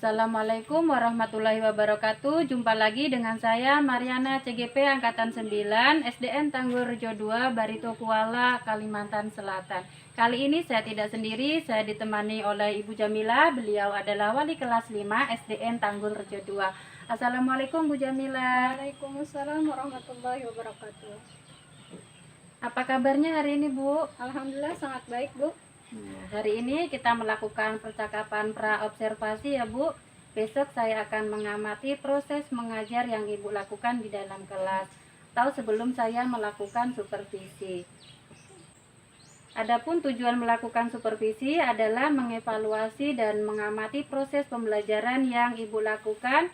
Assalamualaikum warahmatullahi wabarakatuh. Jumpa lagi dengan saya Mariana CGP Angkatan 9 SDN Tanggulrejo 2 Barito Kuala, Kalimantan Selatan. Kali ini saya tidak sendiri, saya ditemani oleh Ibu Jamila. Beliau adalah wali kelas 5 SDN Tanggulrejo 2. Assalamualaikum Bu Jamila. Waalaikumsalam warahmatullahi wabarakatuh. Apa kabarnya hari ini Bu? Alhamdulillah sangat baik Bu. Hari ini kita melakukan percakapan pra-observasi ya Bu. Besok saya akan mengamati proses mengajar yang Ibu lakukan di dalam kelas, atau sebelum saya melakukan supervisi. Adapun tujuan melakukan supervisi adalah mengevaluasi dan mengamati proses pembelajaran yang Ibu lakukan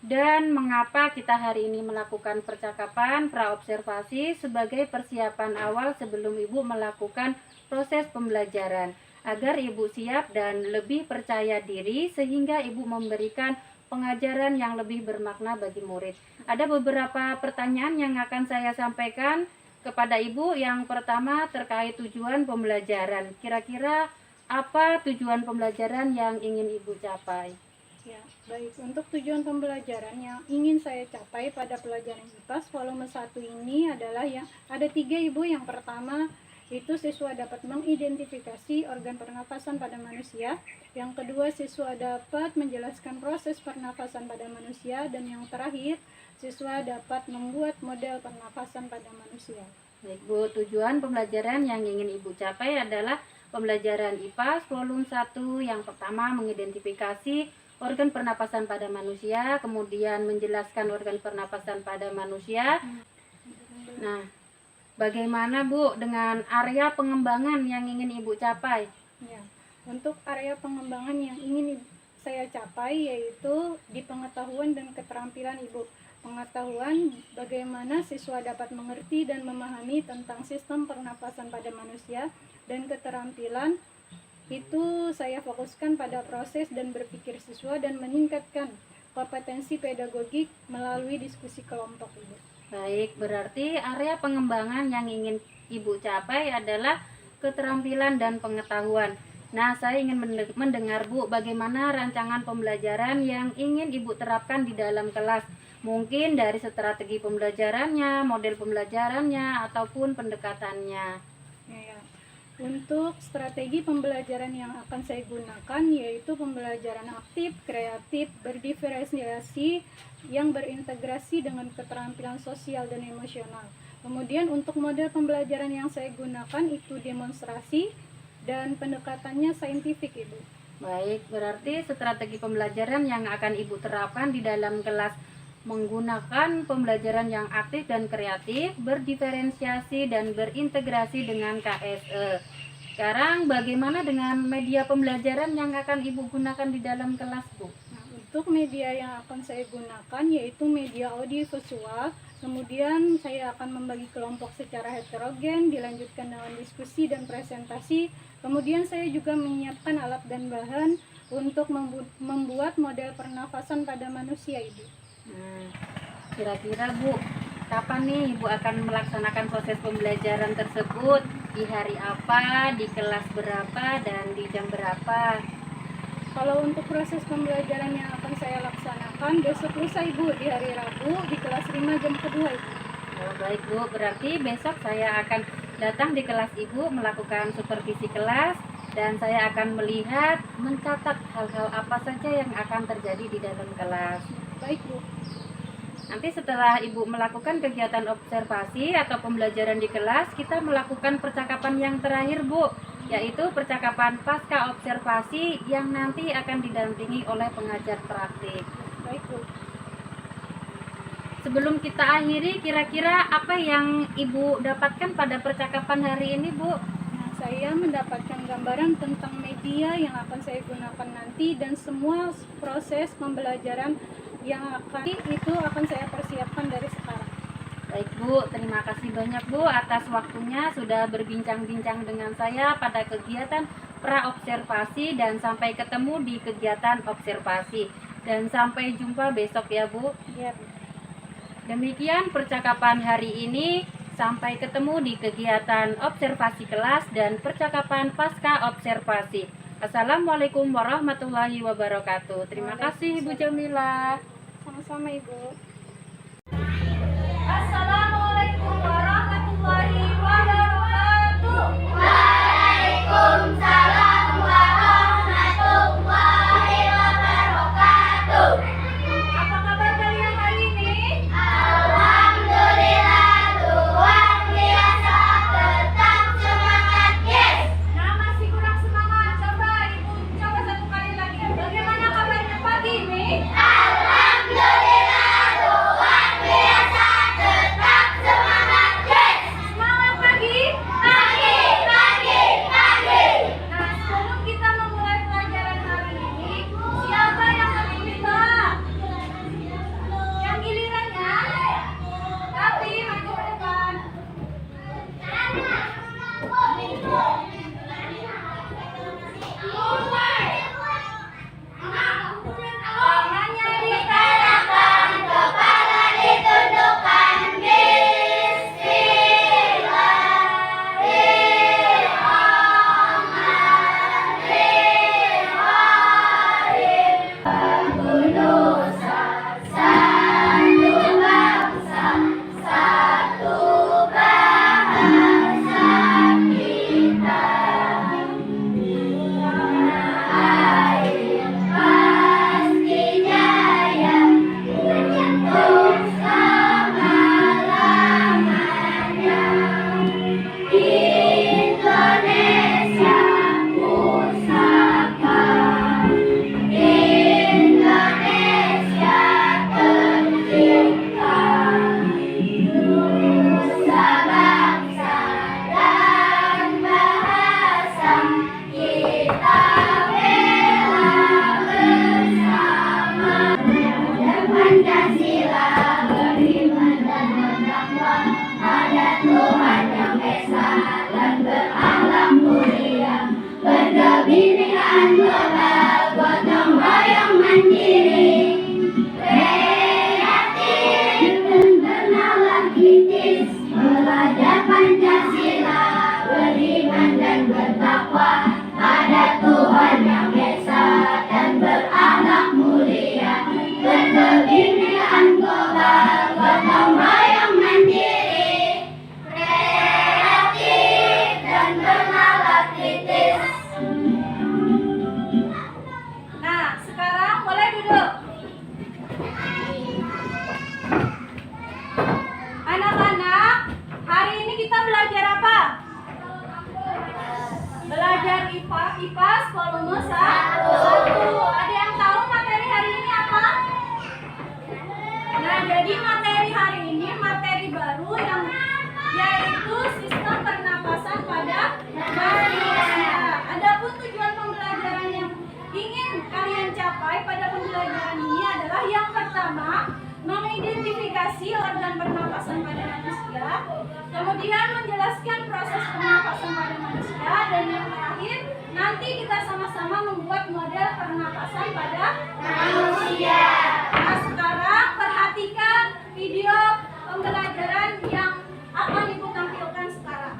dan mengapa kita hari ini melakukan percakapan pra-observasi sebagai persiapan awal sebelum Ibu melakukan proses pembelajaran, agar Ibu siap dan lebih percaya diri sehingga Ibu memberikan pengajaran yang lebih bermakna bagi murid. Ada beberapa pertanyaan yang akan saya sampaikan kepada Ibu. Yang pertama terkait tujuan pembelajaran. Kira-kira apa tujuan pembelajaran yang ingin Ibu capai? Ya, baik. Untuk tujuan pembelajaran yang ingin saya capai pada pelajaran IPAS volume 1 ini adalah yang ada 3 Ibu. Yang pertama itu siswa dapat mengidentifikasi organ pernafasan pada manusia. Yang kedua, siswa dapat menjelaskan proses pernafasan pada manusia. Dan yang terakhir, siswa dapat membuat model pernafasan pada manusia. Baik Bu, tujuan pembelajaran yang ingin Ibu capai adalah pembelajaran IPAS volume 1. Yang pertama mengidentifikasi organ pernapasan pada manusia, kemudian menjelaskan organ pernapasan pada manusia. Nah, bagaimana Bu dengan area pengembangan yang ingin Ibu capai? Ya, untuk area pengembangan yang ingin saya capai yaitu di pengetahuan dan keterampilan Ibu. Pengetahuan bagaimana siswa dapat mengerti dan memahami tentang sistem pernapasan pada manusia, dan keterampilan itu saya fokuskan pada proses dan berpikir siswa dan meningkatkan kompetensi pedagogik melalui diskusi kelompok Ibu. Baik, berarti area pengembangan yang ingin Ibu capai adalah keterampilan dan pengetahuan. Nah, saya ingin mendengar Bu, bagaimana rancangan pembelajaran yang ingin Ibu terapkan di dalam kelas. Mungkin dari strategi pembelajarannya, model pembelajarannya, ataupun pendekatannya. Ya. Untuk strategi pembelajaran yang akan saya gunakan yaitu pembelajaran aktif, kreatif, berdiferensiasi, yang berintegrasi dengan keterampilan sosial dan emosional. Kemudian untuk model pembelajaran yang saya gunakan itu demonstrasi dan pendekatannya saintifik Ibu. Baik, berarti strategi pembelajaran yang akan Ibu terapkan di dalam kelas menggunakan pembelajaran yang aktif dan kreatif, berdiferensiasi dan berintegrasi dengan KSE. Sekarang bagaimana dengan media pembelajaran yang akan Ibu gunakan di dalam kelas Bu? Nah, untuk media yang akan saya gunakan yaitu media audiovisual. Kemudian saya akan membagi kelompok secara heterogen, dilanjutkan dengan diskusi dan presentasi. Kemudian saya juga menyiapkan alat dan bahan untuk membuat model pernafasan pada manusia Ibu. Kira-kira Bu, kapan nih Ibu akan melaksanakan proses pembelajaran tersebut? Di hari apa, di kelas berapa, dan di jam berapa? Kalau untuk proses pembelajaran yang akan saya laksanakan besok lusa Ibu, di hari Rabu di kelas 5 jam kedua Ibu. Oh, baik Bu, berarti besok saya akan datang di kelas Ibu melakukan supervisi kelas, dan saya akan melihat, mencatat hal-hal apa saja yang akan terjadi di dalam kelas. Baik Bu. Nanti setelah Ibu melakukan kegiatan observasi atau pembelajaran di kelas, kita melakukan percakapan yang terakhir Bu, yaitu percakapan pasca observasi yang nanti akan didampingi oleh pengajar praktik. Baik Bu. Sebelum kita akhiri, kira-kira apa yang Ibu dapatkan pada percakapan hari ini Bu? Nah, saya mendapatkan gambaran tentang media yang akan saya gunakan nanti dan semua proses pembelajaran yang akan saya persiapkan dari sekarang. Baik Bu, terima kasih banyak Bu atas waktunya sudah berbincang-bincang dengan saya pada kegiatan pra-observasi, dan sampai ketemu di kegiatan observasi. Dan sampai jumpa besok ya Bu. Ya Bu. Demikian percakapan hari ini. Sampai ketemu di kegiatan observasi kelas dan percakapan pasca observasi. Assalamualaikum warahmatullahi wabarakatuh. Terima kasih Ibu Jamila. Sama-sama Ibu. Assalamualaikum warahmatullahi wabarakatuh. Waalaikumsalam warahmatullahi wabarakatuh. Apa kabar kalian hari ini? Alhamdulillah, luar biasa, tetap semangat, yes. Nah, masih kurang semangat. Coba Ibu coba satu kali lagi. Bagaimana kabarnya pagi ini? Alhamdulillah, luar biasa, tetap semangat, yes. Semangat pagi. Pagi, pagi, pagi. Nah, sebelum kita memulai pelajaran hari ini, siapa yang berminta? Yang gilirannya? Tapi maju ke depan. Tangannya digerakkan, kepala ditundukkan. Bismillahirrahmanirrahim. Satu nusa, satu bangsa, satu bahasa kita. Air pasti jaya untuk selama-lamanya. Indonesia pusaka, Indonesia tercinta. Nusa bangsa dan bahasa kita bela bersama. Pancasila beriman dan bertakwa pada Tuhan Yang Esa dan berakhlak mulia, berkebinekaan global, gotong royong mandiri, kreatif dan bernalar kritis, belajar Pancasila, beriman dan bertakwa pada Tuhan Yang Esa dan berakhlak mulia, berkebinekaan global, gotong royong mandiri, kreatif dan bernalar kritis. Nah, sekarang boleh duduk. Anak-anak, hari ini kita belajar apa? Belajar IPAS volume 1. Ada yang tahu materi hari ini apa? Nah, jadi materi hari ini materi baru yang yaitu sistem pernapasan pada manusia. Adapun tujuan pembelajaran yang ingin kalian capai pada pembelajaran ini adalah yang pertama, mengidentifikasi organ pernapasan pada manusia, kemudian menjelaskan proses pernapasan pada manusia, dan yang terakhir nanti kita sama-sama membuat model pernapasan pada manusia. Nah, sekarang perhatikan video pembelajaran yang akan Ibu tampilkan sekarang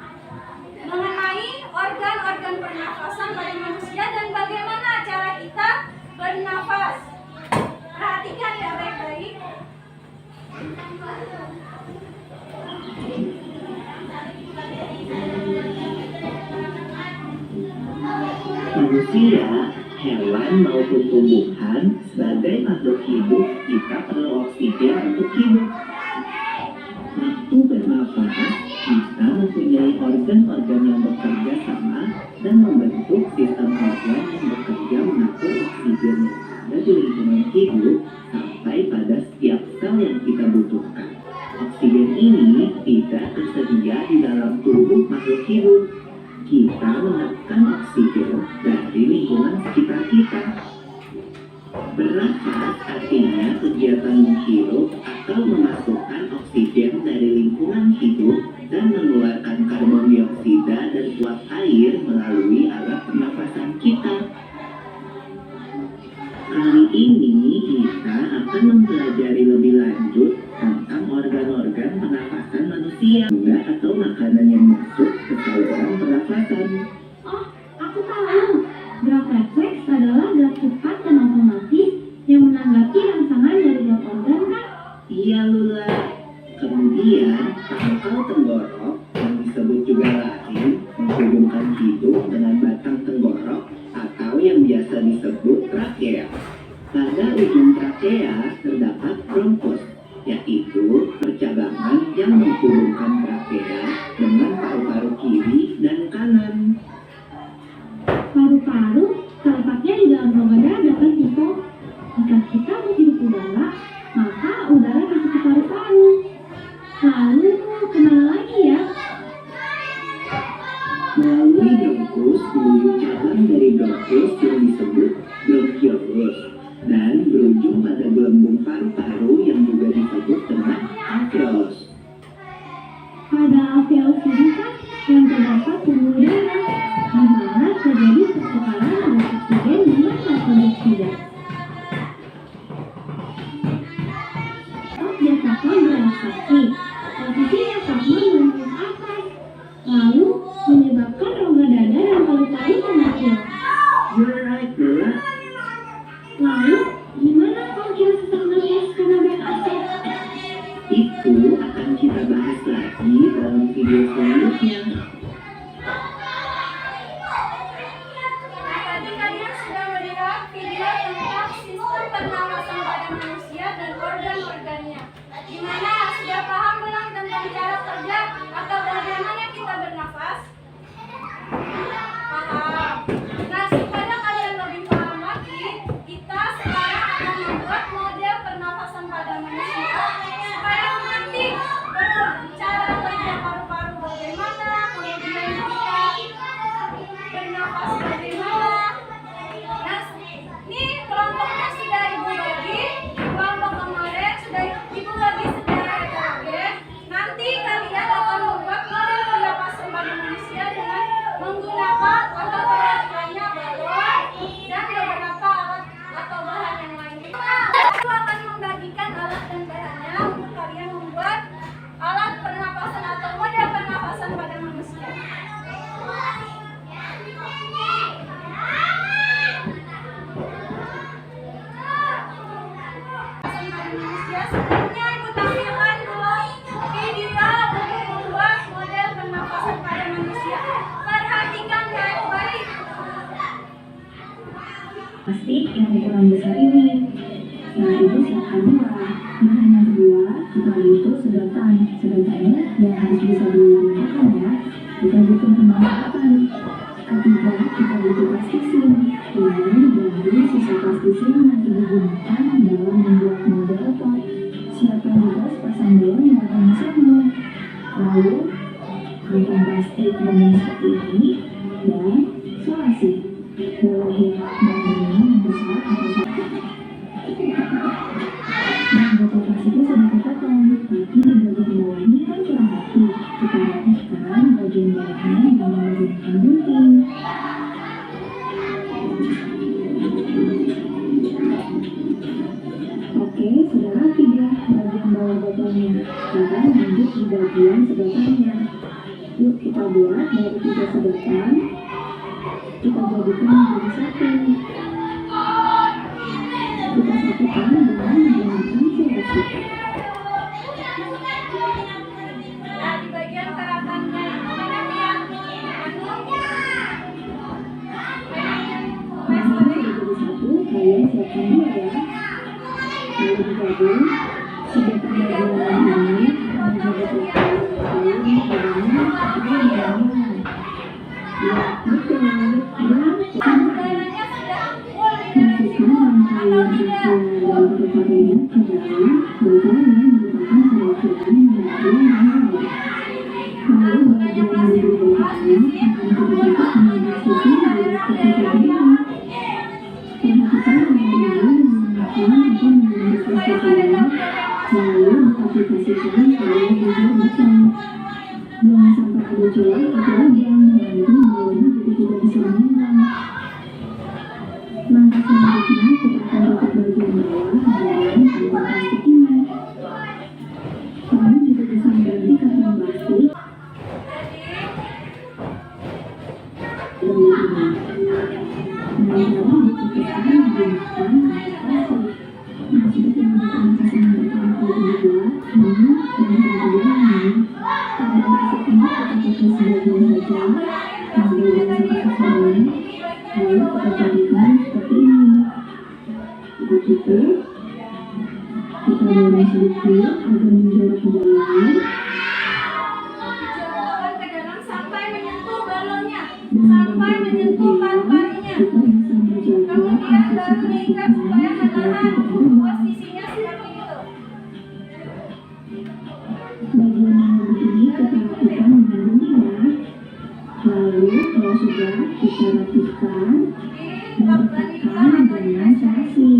mengenai organ-organ pernapasan pada manusia dan bagaimana cara kita bernafas. Perhatikan ya baik-baik. Manusia, hewan maupun tumbuhan, sebagai makhluk hidup, kita perlu oksigen untuk hidup. Waktu bernafas, kita mempunyai organ-organ yang bekerja sama dan membentuk sistem organ yang bekerja mengatur oksigen yang ada di lingkungan hidup sampai pada setiap sel yang kita butuhkan. Oksigen ini tidak tersedia di dalam tubuh makhluk hidup. Kita menekan oksigen dari lingkungan sekitar kita. Bernafas artinya kegiatan menghirup atau memasukkan oksigen dari lingkungan hidup dan mengeluarkan karbon dioksida dan uap air melalui alat pernapasan kita. Kali ini kita akan mempelajari lebih lanjut tentang organ-organ pernapasan manusia, benda atau makanan yang masuk ke saluran pernapasan. Oh, aku tahu. Berapa Pangkal tenggorok yang disebut juga lain menghubungkan hidung dengan batang tenggorok atau yang biasa disebut trakea. Pada ujung trakea terdapat bronkus, yaitu percabangan yang menghubungkan trakea dengan paru-paru kiri dan kanan. Paru-paru terletaknya di dalam rongga dada kan Tito? Jika kita menghirup udara, maka udara masuk ke paru-paru. Lalu kemana lagi ya? Melalui bronkus menuju cabang dari bronkus yang disebut bronchiolus dan berujung pada gelembung paru-paru yang juga disebut dengan alveolus. Pada alveolus ini kan yang terdapat pembuluh darah, di mana terjadi pertukaran gas oksigen dengan karbon dioksida. Diafragma berelaksasi, posisinya fragma menunjuk atas, lalu menyebabkan rongga dada dan paru-paru mengecil. You're right, Bella. Lalu, gimana kalau kita sesak nafas karena BAC? Itu akan kita bahas lagi dalam video selanjutnya. Tadi kalian sudah melihat video tentang sistem pernapasan pada manusia dan organ-organnya. Gimana? Sudah paham belum tentang cara kerja atau bagaimana kita bernafas? Paham. Nah, supaya kalian lebih paham lagi, kita sekarang akan membuat model pernapasan pada manusia supaya mengerti cara kerja paru-paru bagaimana, kemudian kita bernafas bagaimana. Nah, ini kelompoknya sudah ibu bagi, kelompok kemarin sudah ibu bagi secara heterogen. Nanti kalian akan membuat model pernapasan pada manusia dengan menggunakan atau peralatannya balon dan beberapa alat atau bahan yang lainnya. Aku akan membagikan alat dan bahannya untuk kalian membuat alat pernapasan atau model pernapasan pada manusia. Manusia sebelumnya ibu tampilkan dulu video untuk membuat model pernapasan pada manusia. Perhatikan baik-baik. Plastik yang ukuran besar ini. Nah, itu siapkan dua. Bahan yang kedua, kita butuh sedotan. Sedotannya yang harus bisa digunakan ya. Kita butuh pemanfaatan. Ketiga, kita butuh plastik sim. Ini dari sisa plastik sim nanti digunakan dalam membuat model pot. Siapkan juga sepasang balon yang akan sama. Lalu, kantong plastik yang seperti ini dan solasi. Boleh bahannya yang besar atau satu. Nah, botol plastiknya sudah kita potong, tapi di bagian bawahnya kan kurang rapi. Kita rapihkan bagian bawahnya dengan menggunakan gunting. Oke, sudah rapi ya bagian bawah botolnya. Sekarang lanjut di bagian sedotannya. Yuk kita buat dari 3 sedotan. Kita jadikan menjadi satu. Kita satukan dengan menggunakan solasi. Nah, di bagian karatannya Nah, ini jadi satu, kalian siapkan dua ya. Lalu digabung, sedotan bagian ini menjadi kalian padanya dan gabungan. Ya, betul. udaranya sudah boleh Masukkan rangkaian hasil dalam perpaduan ke dalam botol yang merupakan perwakilan bagian bawah. Lalu bagian yang dibutuhkannya akan kita tutup menjadi sisi dari seperti ini. Perhatikan pengalian menggunakan atau menggunakan sesuatu, lalu diaplikasikan pada bagian botol. Jangan sampai ada celah atau lubang, nanti balonnya juga tidak bisa menyala. Langkah selanjutnya kita akan tutup bagian bawah dengan kantong plastik ini. Kamu juga bisa mengganti kantong plastik dari ini. Nah, kalau diputuskan menggunakan kantong plastik. Nah, sudah kita menggunakan kantong plastik yang kedua, ini yang kedua ini. pakai sebagian saja, kemudian sampai selesai, lalu kita jadikan seperti ini. Kita tutup, kita dorong sedikit agar menjorok ke dalam, Jatuhkan ke dalam sampai menyentuh balonnya, dan sampai menyentuh paru-parunya. kita bisa menjaga Kemudian baru diikat supaya supaya menahan tidak berubah. posisinya seperti itu. Bagian yang lebih ini kita lakukan dengan ya. Lalu kalau sudah kita rapihkan Ini dan Afganistan dekatkan atau dengan casi.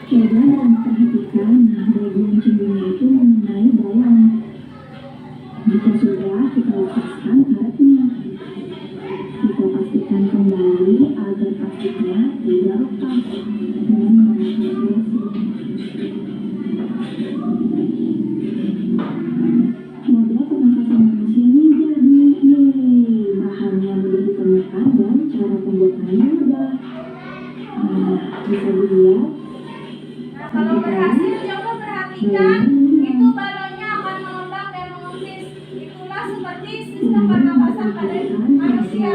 Coba dan perhatikan bagian cembunya itu mengenai dalam. Jika sudah, kita lepaskan karetnya. Kita pastikan kembali agar plastiknya tidak lepas dan menggunakan dressing. Model pernafasan manusia ini jadi, yeay, bahannya mudah ditemukan dan cara pembuatannya mudah. Nah, bisa dilihat. Nah, kalau berhasil coba perhatikan, itu balonnya akan mengembang dan mengempis. Itulah seperti sistem pernapasan pada manusia.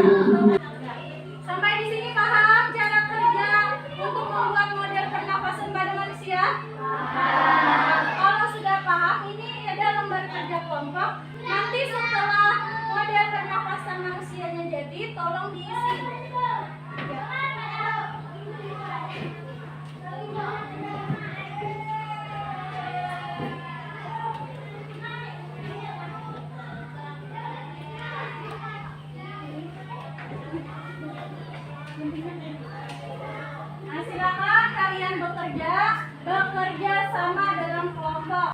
Sampai di sini paham cara kerja untuk membuat model pernapasan pada manusia? Kalau sudah paham, ini ada lembar kerja kelompok. Nanti setelah model pernapasan manusianya jadi, tolong diisi. Nah, silakan kalian bekerja sama dalam kelompok.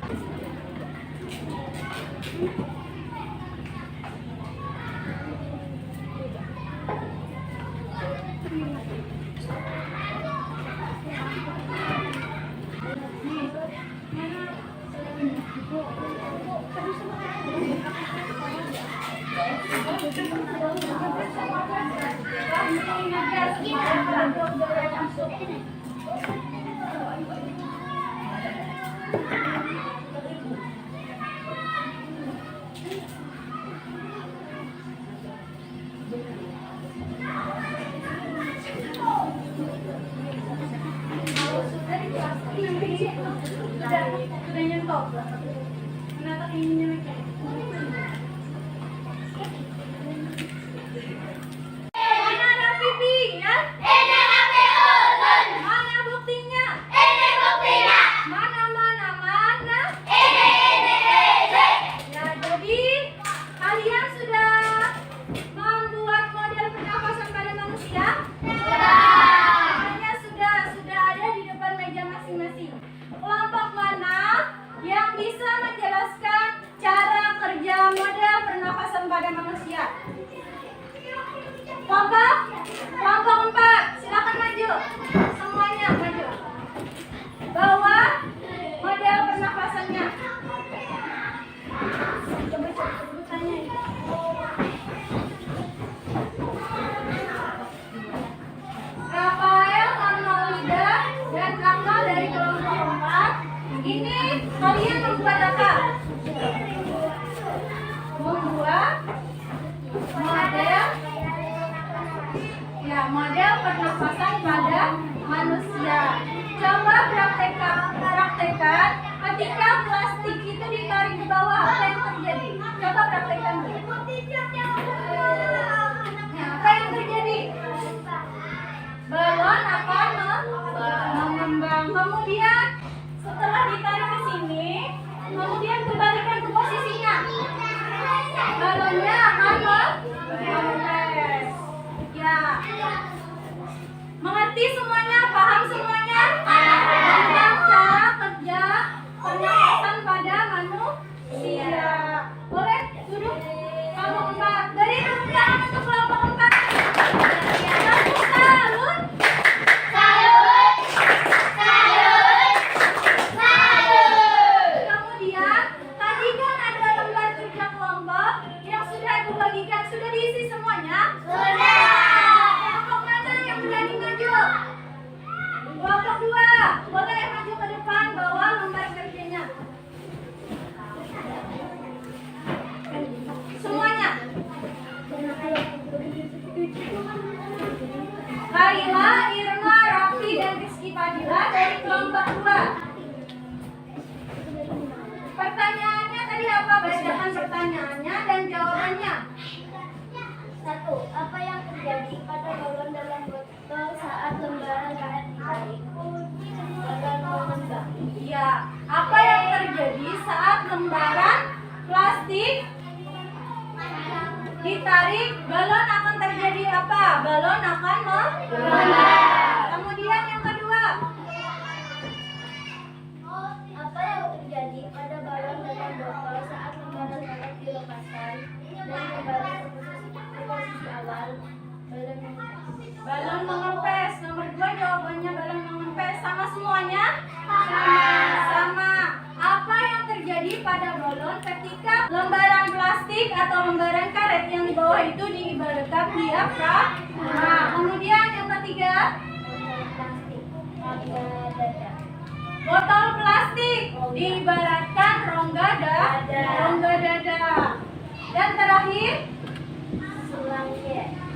Sudah nyentuh. Kenapa ininya lagi? Mana ada pipi ya? Mana buktinya? Mana? Ya, jadi kalian sudah membuat model pernapasan pada manusia? Semuanya sudah ada di depan meja masing-masing. Kelompok mana yang bisa menjelaskan cara kerja model pernapasan pada manusia? Kelompok 4, silakan maju. Semuanya maju. Bawa model pernapasannya. Coba tanya. Rafael, Maulida, dan Kakak dari kelompok 4. Ini kalian membuat apa? Membuat model pernapasan pada manusia. Coba praktekkan ketika plastik itu ditarik ke bawah, apa yang terjadi? Coba praktekkan dulu. Nah, apa yang terjadi? Balon akan mengembang. Kemudian setelah ditarik ke sini, kemudian kembalikan ke posisinya. Balonnya akan mengempes. Ya. Mengerti semuanya? Paham semuanya? Tentang cara kerja pernapasan pertanyaannya dan jawabannya. 1. Apa yang terjadi pada balon dalam botol saat lembaran karet ditarik? Balon mengembang. Ya, apa yang terjadi saat lembaran plastik ditarik? Balon akan terjadi apa? Balon akan mengembang. Kemudian yang kedua. Apa yang terjadi pada balon dalam botol saat lembaran karet dilepaskan dan kembali ke posisi awal? Balon mengembang. Balon mengempes. Nomor 2 jawabannya balon mengempes. Sama semuanya? Sama. Apa yang terjadi pada balon ketika lembaran plastik atau lembaran karet yang di bawah itu diibaratkan diafragma? Nah, kemudian yang ketiga, botol plastik diibaratkan rongga dada. Dan terakhir,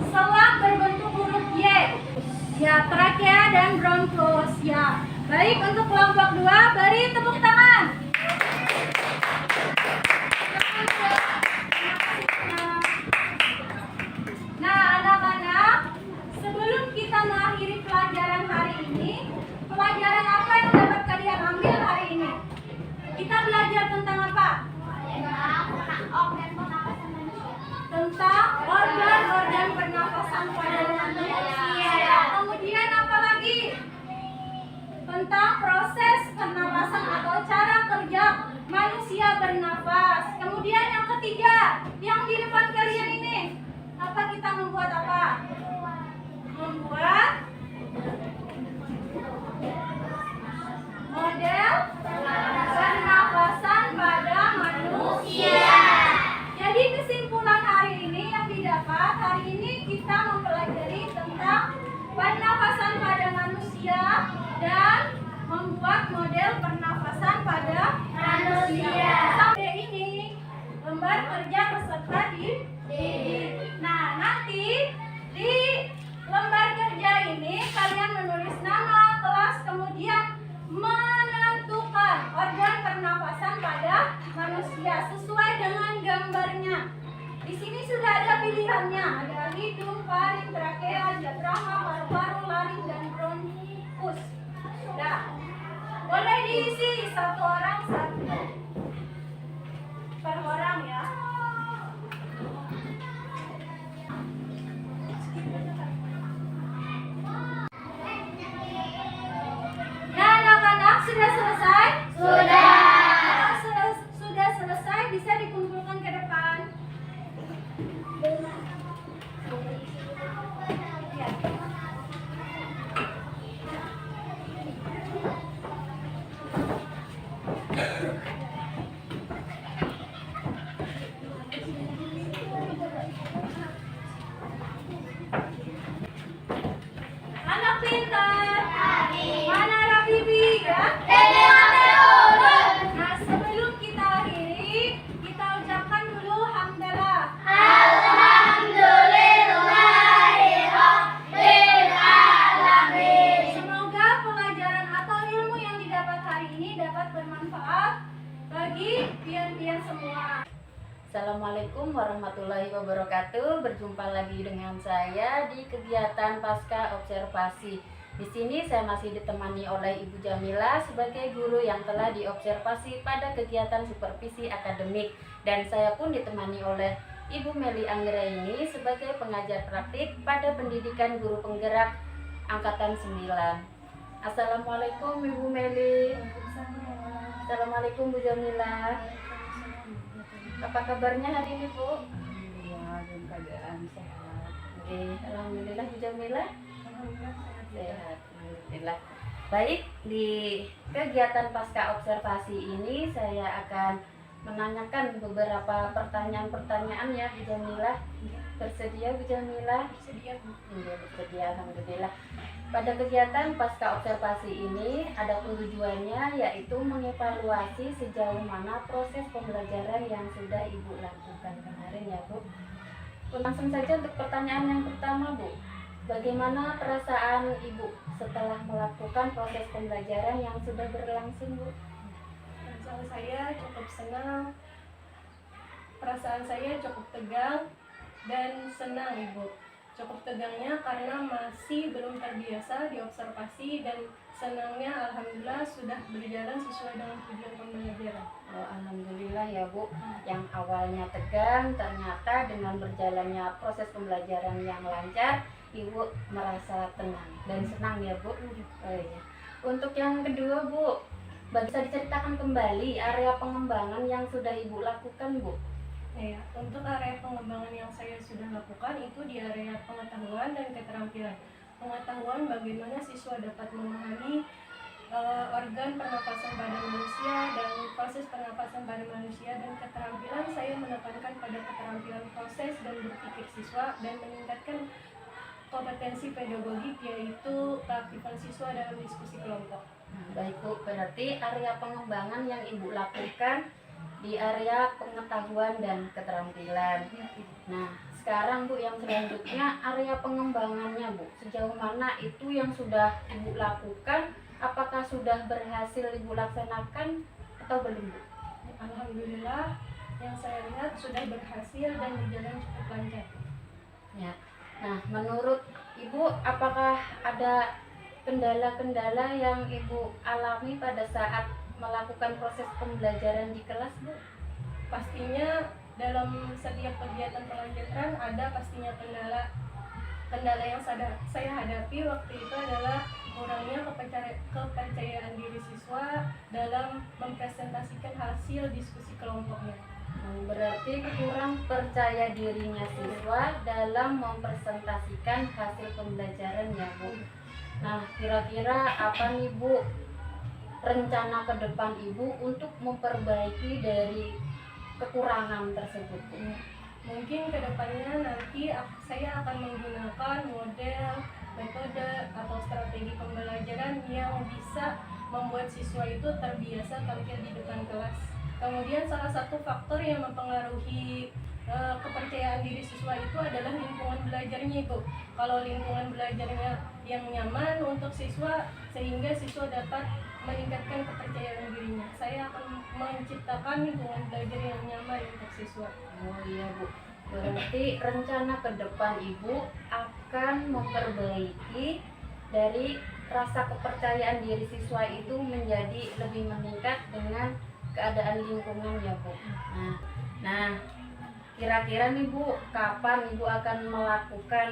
selang berbentuk huruf Y. Ya, trakea dan bronchus. Ya. Baik, untuk kelompok 2 beri tepuk tangan. Nah, anak-anak, sebelum kita mengakhiri pelajaran hari ini, pelajaran apa yang dapat kalian ambil hari ini? Kita belajar tentang apa? Tentang organ-organ pernapasan pada manusia. Kemudian apa lagi? Tentang proses pernapasan atau cara kerja manusia bernafas. Kemudian yang ketiga, yang di depan kalian ini, apa kita membuat apa? Membuat model pernapasan pada manusia. Jadi kesimpulan hari ini yang didapat, hari ini kita mempelajari tentang pernapasan pada manusia dan membuat model pernapasan pada manusia. Sampai ini lembar kerja peserta di Nah, nanti di lembar kerja ini kalian menulis nama, kelas, kemudian menentukan organ pernapasan pada manusia sesuai dengan gambarnya. Di sini sudah ada pilihannya, ada hidung, faring, trakea, diafragma, paru-paru, laring, dan bronkus. Nah, boleh diisi satu orang satu per orang ya. Nah, anak-anak sudah selesai? Sudah. Sudah selesai, bisa dikumpulkan ke depan. Ya. Anak pintar. Mana Rabibi ya? Nah, sebelum kita akhiri, kita ucapkan dulu hamdalah. Semoga pelajaran atau ilmu yang didapat hari ini dapat bermanfaat bagi pian-pian semua. Assalamualaikum warahmatullahi wabarakatuh. Berjumpa lagi dengan saya di kegiatan pasca observasi. Di sini saya masih ditemani oleh Ibu Jamila sebagai guru yang telah diobservasi pada kegiatan supervisi akademik, dan saya pun ditemani oleh Ibu Meli Anggraini sebagai pengajar praktik pada pendidikan guru penggerak angkatan 9. Assalamualaikum Ibu Meli. Assalamualaikum Bu Jamila. Apa kabarnya hari ini, Bu? Alhamdulillah, dalam keadaan sehat. Oke, alhamdulillah Bu Jamila. Sehat, alhamdulillah. Baik, di kegiatan pasca observasi ini saya akan menanyakan beberapa pertanyaan-pertanyaan ya Bu Jamila. Bersedia Bu Jamila? Bersedia Bu. Iya, bersedia, alhamdulillah. Pada kegiatan pasca observasi ini ada tujuannya, yaitu mengevaluasi sejauh mana proses pembelajaran yang sudah Ibu lakukan kemarin ya Bu. Langsung saja untuk pertanyaan yang pertama Bu. Bagaimana perasaan Ibu setelah melakukan proses pembelajaran yang sudah berlangsung Bu? Perasaan saya cukup senang perasaan saya cukup tegang dan senang, Ibu. Cukup tegangnya karena masih belum terbiasa diobservasi, dan senangnya alhamdulillah sudah berjalan sesuai dengan tujuan pembelajaran. Oh, alhamdulillah ya Bu, yang awalnya tegang ternyata dengan berjalannya proses pembelajaran yang lancar, Ibu merasa tenang dan senang ya Bu. Oh, iya. Untuk yang kedua Bu, bisa diceritakan kembali area pengembangan yang sudah Ibu lakukan Bu? Ya, untuk area pengembangan yang saya sudah lakukan itu di area pengetahuan dan keterampilan. Pengetahuan bagaimana siswa dapat memahami organ pernapasan pada manusia dan proses pernapasan pada manusia, dan keterampilan saya menekankan pada keterampilan proses dan berpikir siswa dan meningkatkan kompetensi pedagogik, yaitu keaktifan siswa dalam diskusi kelompok. Baik Bu, berarti area pengembangan yang Ibu lakukan di area pengetahuan dan keterampilan. Nah, sekarang Bu, yang selanjutnya area pengembangannya Bu, sejauh mana itu yang sudah Ibu lakukan? Apakah sudah berhasil Ibu laksanakan atau belum Bu? Alhamdulillah, yang saya lihat sudah berhasil dan berjalan cukup lancar. Ya. Nah, menurut Ibu, apakah ada kendala-kendala yang Ibu alami pada saat melakukan proses pembelajaran di kelas Bu? Pastinya dalam setiap kegiatan pelajaran ada pastinya kendala. Kendala yang saya hadapi waktu itu adalah kurangnya kepercayaan diri siswa dalam mempresentasikan hasil diskusi kelompoknya. Berarti kurang percaya dirinya siswa dalam mempresentasikan hasil pembelajaran ya Bu. Nah, kira-kira apa nih Bu rencana ke depan Ibu untuk memperbaiki dari kekurangan tersebut Bu? Mungkin kedepannya nanti saya akan menggunakan model, metode, atau strategi pembelajaran yang bisa membuat siswa itu terbiasa tampil di depan kelas. Kemudian salah satu faktor yang mempengaruhi kepercayaan diri siswa itu adalah lingkungan belajarnya itu. Kalau lingkungan belajarnya yang nyaman untuk siswa, sehingga siswa dapat meningkatkan kepercayaan dirinya. Saya akan menciptakan lingkungan belajar yang nyaman untuk siswa. Oh iya Bu, berarti rencana ke depan Ibu akan memperbaiki dari rasa kepercayaan diri siswa itu menjadi lebih meningkat dengan keadaan lingkungan ya Bu. Nah, kira-kira nih Bu, kapan Ibu akan melakukan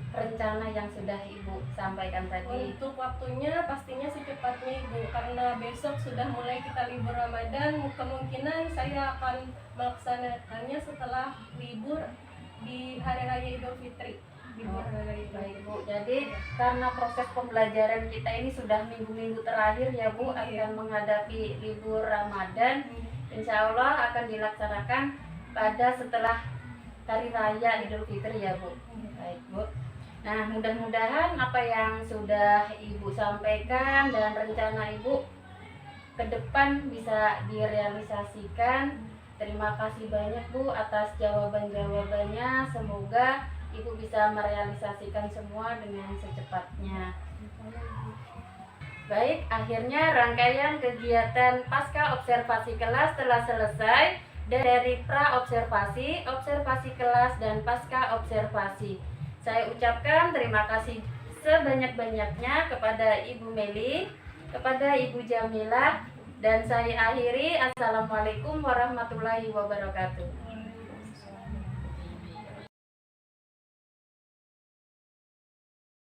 rencana yang sudah Ibu sampaikan tadi? Untuk waktunya pastinya secepatnya Ibu, karena besok sudah mulai kita libur Ramadan. Kemungkinan saya akan melaksanakannya setelah libur di Hari Raya Idul Fitri. Baik Bu, jadi karena proses pembelajaran kita ini sudah minggu-minggu terakhir ya Bu, akan menghadapi libur Ramadan, insya Allah akan dilaksanakan pada setelah Hari Raya Idul Fitri ya Bu. Baik Bu. Nah, mudah-mudahan apa yang sudah Ibu sampaikan dan rencana Ibu ke depan bisa direalisasikan. Terima kasih banyak Bu atas jawaban-jawabannya. Semoga Ibu bisa merealisasikan semua dengan secepatnya. Baik, akhirnya rangkaian kegiatan pasca observasi kelas telah selesai. Dari pra-observasi, observasi kelas, dan pasca observasi. Saya ucapkan terima kasih sebanyak-banyaknya kepada Ibu Meli, kepada Ibu Jamilah, dan saya akhiri. Assalamualaikum warahmatullahi wabarakatuh.